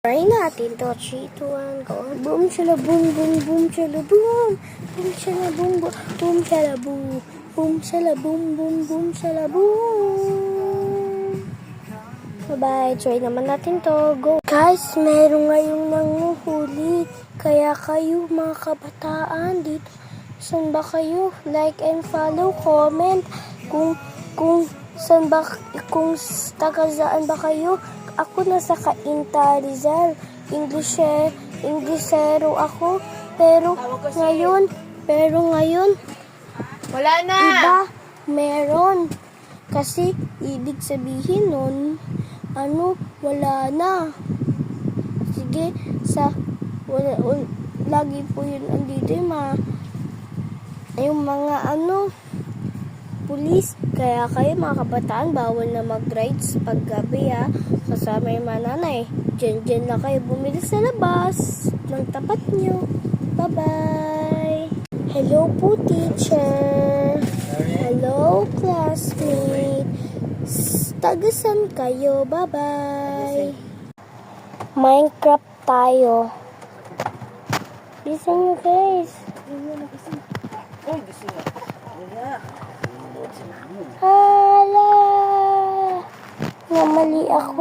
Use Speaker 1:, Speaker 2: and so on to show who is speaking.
Speaker 1: Try natin to. 3, 2, 1, go. Boom, shala, boom, boom, boom, shala, boom. Boom, shala, boom, boom, boom, shala, boom. Boom, shala, boom, boom, boom, shala, boom. Bye-bye. Try naman natin to. Go. Guys, meron ngayong nanguhuli. Kaya kayo, mga kabataan, dito. Saan ba kayo? Like and follow, comment. Kung saan ba, kung taga-saan ba kayo? Ako nasa Cainta, Rizal. Inglesero ako. Pero ngayon,
Speaker 2: wala na.
Speaker 1: iba, meron. Kasi, ibig sabihin nun, wala na. Sige, lagi po yun andito yung mga pulis. Kaya kayo mga kabataan, bawal na mag-rides pag gabi kasama yung mga nanay. Diyan na kayo bumili sa labas ng tapat nyo. Bye-bye! Hello po, teacher! Hello, classmate! Tagasan kayo? Bye-bye! Minecraft tayo. Listen nyo, guys. Hala! Namali ako.